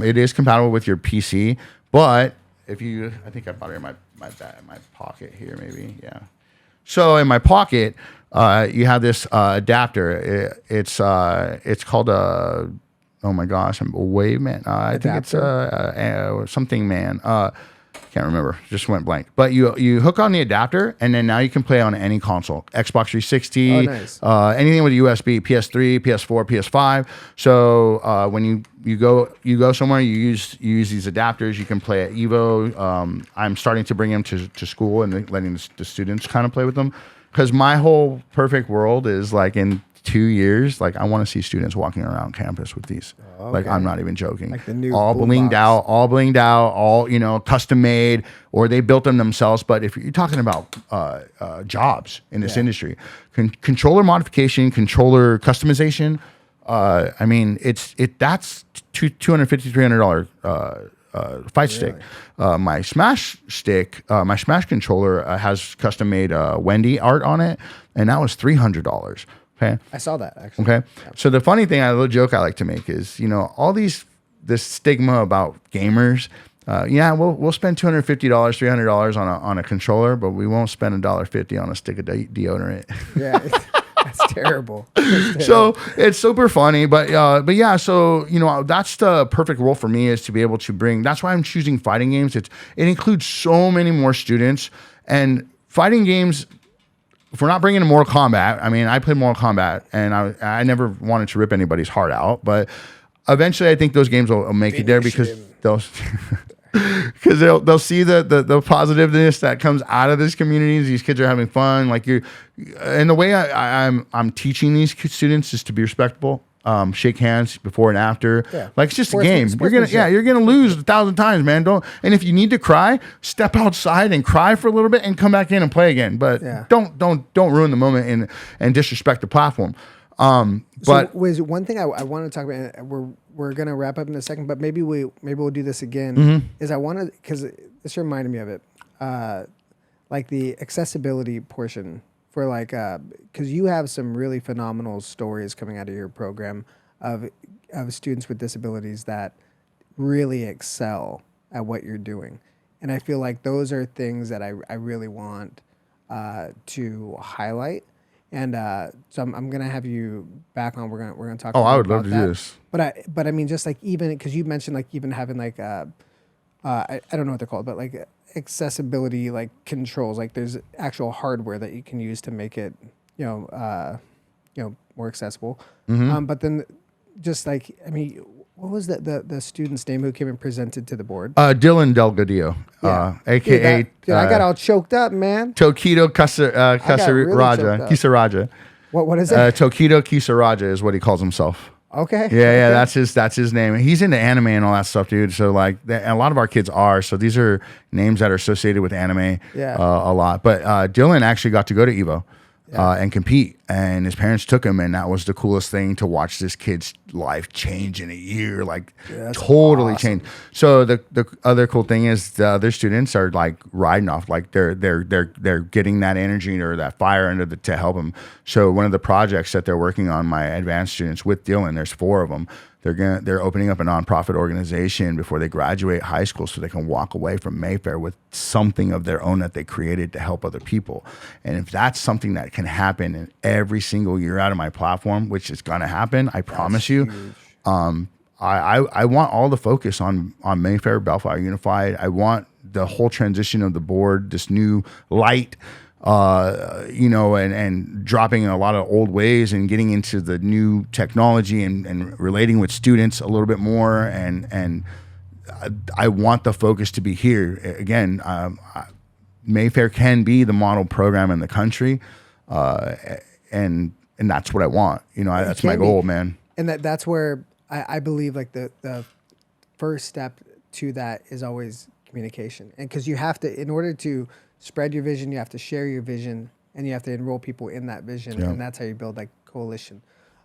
It is compatible with your PC. But I think I bought it in my pocket here, maybe. Yeah. So in my pocket, you have this adapter. It's called a, oh my gosh, I'm a wave man. I think it's something man. Can't remember. Just went blank. But you hook on the adapter, and then now you can play on any console: Xbox 360, nice. Anything with USB, PS3, PS4, PS5. So when you go somewhere, you use these adapters. You can play at Evo. I'm starting to bring them to school and letting the students kind of play with them, because my whole perfect world is like in 2 years, like I want to see students walking around campus with these. Okay. Like I'm not even joking. Like the new all blinged out, all custom made, or they built them themselves. But if you're talking about jobs in this industry, controller modification, controller customization, I mean that's $250, $300 fight stick. My Smash stick, my Smash controller has custom made Wendy art on it, and that was $300. Okay. I saw that actually. Okay. Yeah. So the funny thing, a little joke I like to make is, all this stigma about gamers. We'll spend $250, $300 on a controller, but we won't spend $1.50 on a stick of deodorant. Yeah. That's terrible. So it's super funny, but yeah. So that's the perfect role for me, is to be able to bring. That's why I'm choosing fighting games. It includes so many more students, and fighting games. If we're not bringing in Mortal Kombat, I mean, I played Mortal Kombat, and I never wanted to rip anybody's heart out, but eventually I think those games will make it there, because they'll see the positiveness that comes out of this community. These kids are having fun. And the way I'm teaching these students is to be respectful. Shake hands before and after. Yeah. Like, it's just a game. You're gonna lose 1,000 times, man. And if you need to cry, step outside and cry for a little bit and come back in and play again. But don't ruin the moment and disrespect the platform. But was one thing I want to talk about, and we're gonna wrap up in a second, but maybe we'll do this again. Is I wanted, because this reminded me of it, like the accessibility portion. For because you have some really phenomenal stories coming out of your program of students with disabilities that really excel at what you're doing, and I feel like those are things that I really want to highlight. And so I'm gonna have you back on. We're gonna talk. Oh, I would love to do this. But I mean, just like, even because you mentioned like even having like I don't know what they're called, but like accessibility, like controls, like there's actual hardware that you can use to make it more accessible. But then just like, I mean, what was the student's name who came and presented to the board? Dylan Delgadillo, aka dude, I got all choked up, man. Tokido Kisaraja. What is it? Tokido Kisaraja is what he calls himself. Okay. Yeah, that's his name. He's into anime and all that stuff, dude. So like, a lot of our kids are. So these are names that are associated with anime. A lot. But Dylan actually got to go to Evo and compete, and his parents took him, and that was the coolest thing, to watch this kid's life change in a year. Like, totally awesome. Changed. So the other cool thing is the other students are like riding off, like they're getting that energy or that fire under to help them. So one of the projects that they're working on, my advanced students with Dylan, there's 4 of them. They're opening up a nonprofit organization before they graduate high school, so they can walk away from Mayfair with something of their own that they created to help other people. And if that's something that can happen in every single year out of my platform, which is going to happen, I promise you. I want all the focus on Mayfair, Bellflower Unified. I want the whole transition of the board, this new light, and dropping a lot of old ways and getting into the new technology and relating with students a little bit more. And I want the focus to be here. Again, Mayfair can be the model program in the country. And that's what I want. That's my goal, man. And that's where I believe like the first step to that is always communication. And because you have to, in order to spread your vision, you have to share your vision, and you have to enroll people in that vision. And that's how you build like coalition.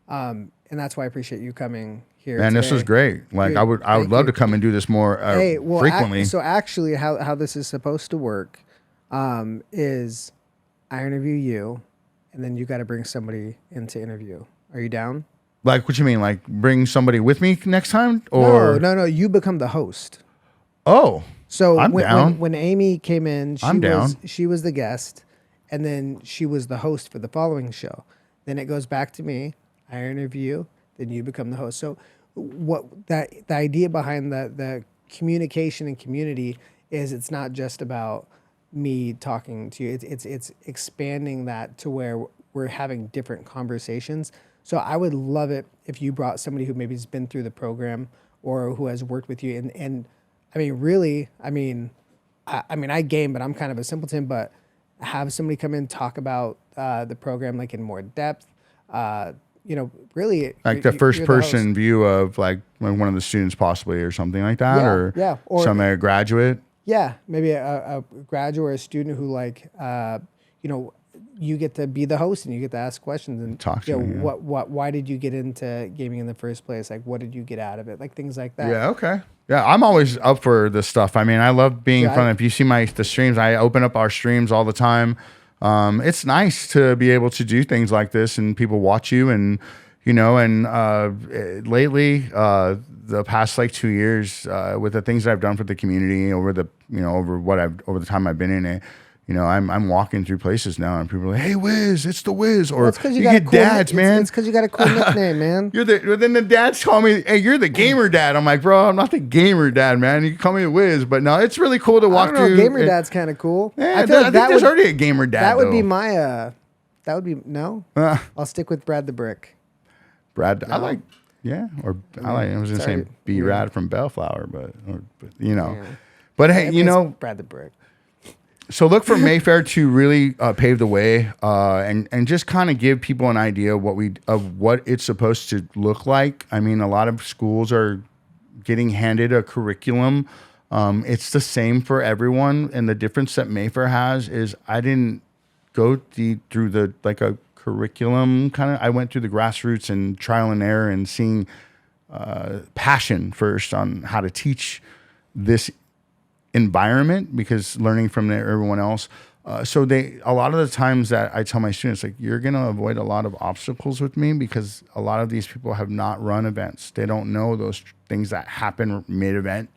And that's why I appreciate you coming here. Man, this was great. Like, dude, I would love to come and do this more frequently. So actually how this is supposed to work is I interview you, and then you got to bring somebody in to interview. Are you down? Like, what you mean? Like, bring somebody with me next time? Or No. You become the host. Oh. So I'm down. When Amy came in, she was the guest, and then she was the host for the following show. Then it goes back to me. I interview, then you become the host. So the idea behind the communication and community is it's not just about me talking to you. It's expanding that to where we're having different conversations. So I would love it if you brought somebody who maybe has been through the program or who has worked with you. And I mean, really, I game, but I'm kind of a simpleton, but have somebody come in, talk about the program like in more depth. Really like the first person view of like one of the students possibly or something like that, or some graduate. Yeah, maybe a graduate or a student who you get to be the host and you get to ask questions and talk to me, why did you get into gaming in the first place? Like, what did you get out of it? Like things like that. Yeah. Okay. Yeah. I'm always up for this stuff. I mean, I love being in front of, if you see the streams, I open up our streams all the time. It's nice to be able to do things like this and people watch you lately, the past 2 years, with the things that I've done for the community over the time I've been in it, I'm walking through places now and people are like, "Hey, Wiz, it's the Wiz," or it's you get cool dads, man. It's because you got a cool nickname, man. Then the dads call me, "Hey, you're the gamer dad." I'm like, "Bro, I'm not the gamer dad, man. You can call me Wiz." But no, it's really cool to walk through. Gamer dad's kind of cool. Yeah, I think there's already a gamer dad. That would be my. That would be no. I'll stick with Brad the Brick. Brad, no. I was going to say B-Rad from Bellflower, but Yeah. But hey, Brad the Brick. So look for Mayfair to really pave the way and just kind of give people an idea of what it's supposed to look like. I mean, a lot of schools are getting handed a curriculum. It's the same for everyone, and the difference that Mayfair has is I didn't go through a curriculum kind of. I went through the grassroots and trial and error and seeing passion first on how to teach this environment, because learning from everyone else. So a lot of the times that I tell my students, like, you're going to avoid a lot of obstacles with me because a lot of these people have not run events. They don't know those things that happen mid-event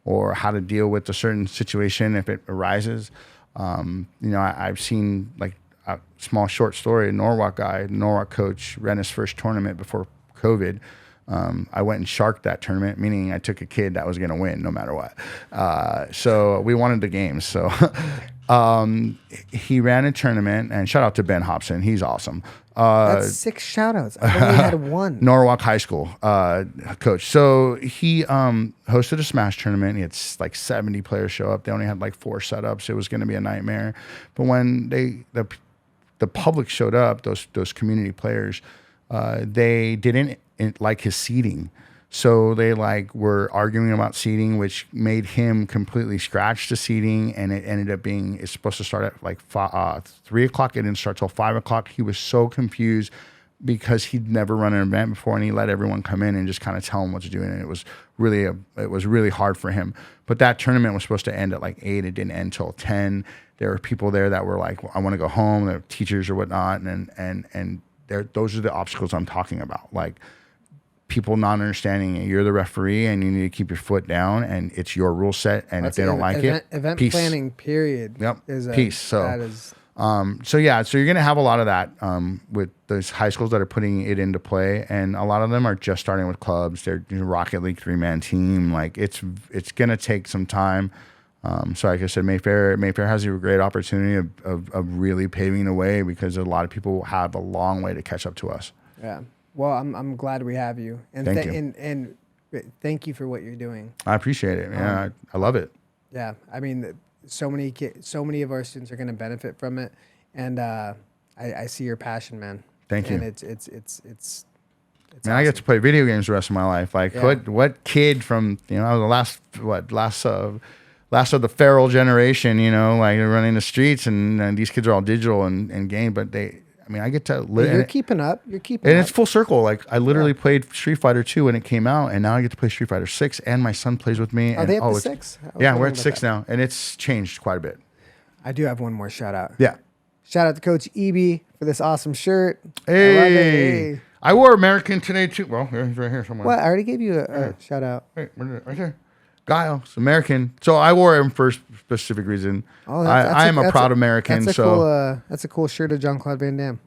or how to deal with a certain situation if it arises. I've seen like a small short story, a Norwalk coach ran his first tournament before COVID. I went and sharked that tournament, meaning I took a kid that was going to win no matter what. So we wanted the games. So he ran a tournament, and shout out to Ben Hobson. He's awesome. That's 6 shout outs. I only had 1. Norwalk High School coach. So he hosted a Smash tournament. He had 70 players show up. They only had 4 setups. It was going to be a nightmare. But when the public showed up, those community players, they didn't like his seating. So they were arguing about seating, which made him completely scratch the seating. And it ended up being, it's supposed to start at 3 o'clock. It didn't start till 5 o'clock. He was so confused because he'd never run an event before, and he let everyone come in and just kind of tell him what to do. And it was really hard for him. But that tournament was supposed to end at 8. It didn't end till 10. There were people there that were like, well, I want to go home. There were teachers or whatnot. And those are the obstacles I'm talking about. People not understanding you're the referee and you need to keep your foot down and it's your rule set. And if they don't like it, event peace. Planning period. Yep. Peace. So you're going to have a lot of that with those high schools that are putting it into play. And a lot of them are just starting with clubs. They're Rocket League 3-man team. It's going to take some time. So like I said, Mayfair has a great opportunity of really paving the way, because a lot of people have a long way to catch up to us. Yeah. Well, I'm glad we have you. And thank you. And thank you for what you're doing. I appreciate it. Yeah, I love it. Yeah. I mean, so many of our students are going to benefit from it. And I see your passion, man. Thank you. And it's man, awesome. I get to play video games the rest of my life. What kid from, I was the last of the feral generation, running the streets, and these kids are all digital and game, but I get to live. You're keeping up. And it's full circle. I literally played Street Fighter 2 when it came out, and now I get to play Street Fighter 6, and my son plays with me. Are they up to 6? Yeah, we're at 6 now, and it's changed quite a bit. I do have one more shout out. Yeah. Shout out to Coach Eby for this awesome shirt. Hey. I love it. Hey. I wore American today too. Well, it's right here somewhere. What? I already gave you a shout out. Wait, right there. Guile, it's American. So I wore him for a specific reason. Oh, I am a proud American. That's a cool shirt of Jean-Claude Van Damme.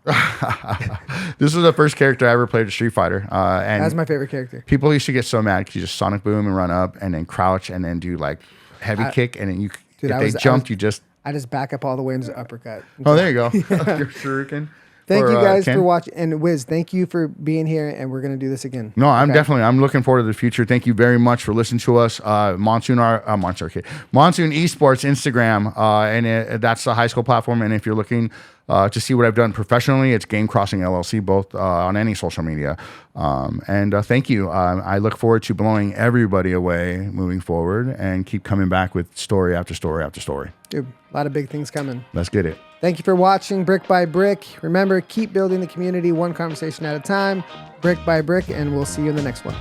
This was the first character I ever played a Street Fighter. And That's my favorite character. people used to get so mad because you just Sonic Boom and run up and then crouch and then do like heavy kick and then you Dude, if they jumped, you just I just back up all the way and just uppercut. oh there you go. Your shuriken. Thank you guys Ken. for watching. And Wiz, thank you for being here. And we're going to do this again. No, I'm looking forward to the future. Thank you very much for listening to us. Monsoon Esports Instagram, and that's the high school platform. And if you're looking to see what I've done professionally, it's Game Crossing LLC, both on any social media. And thank you. I look forward to blowing everybody away moving forward and keep coming back with story after story after story. Dude, a lot of big things coming. Let's get it. Thank you for watching Brick by Brick. Remember, keep building the community one conversation at a time, brick by brick, and we'll see you in the next one.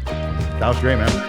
That was great, man.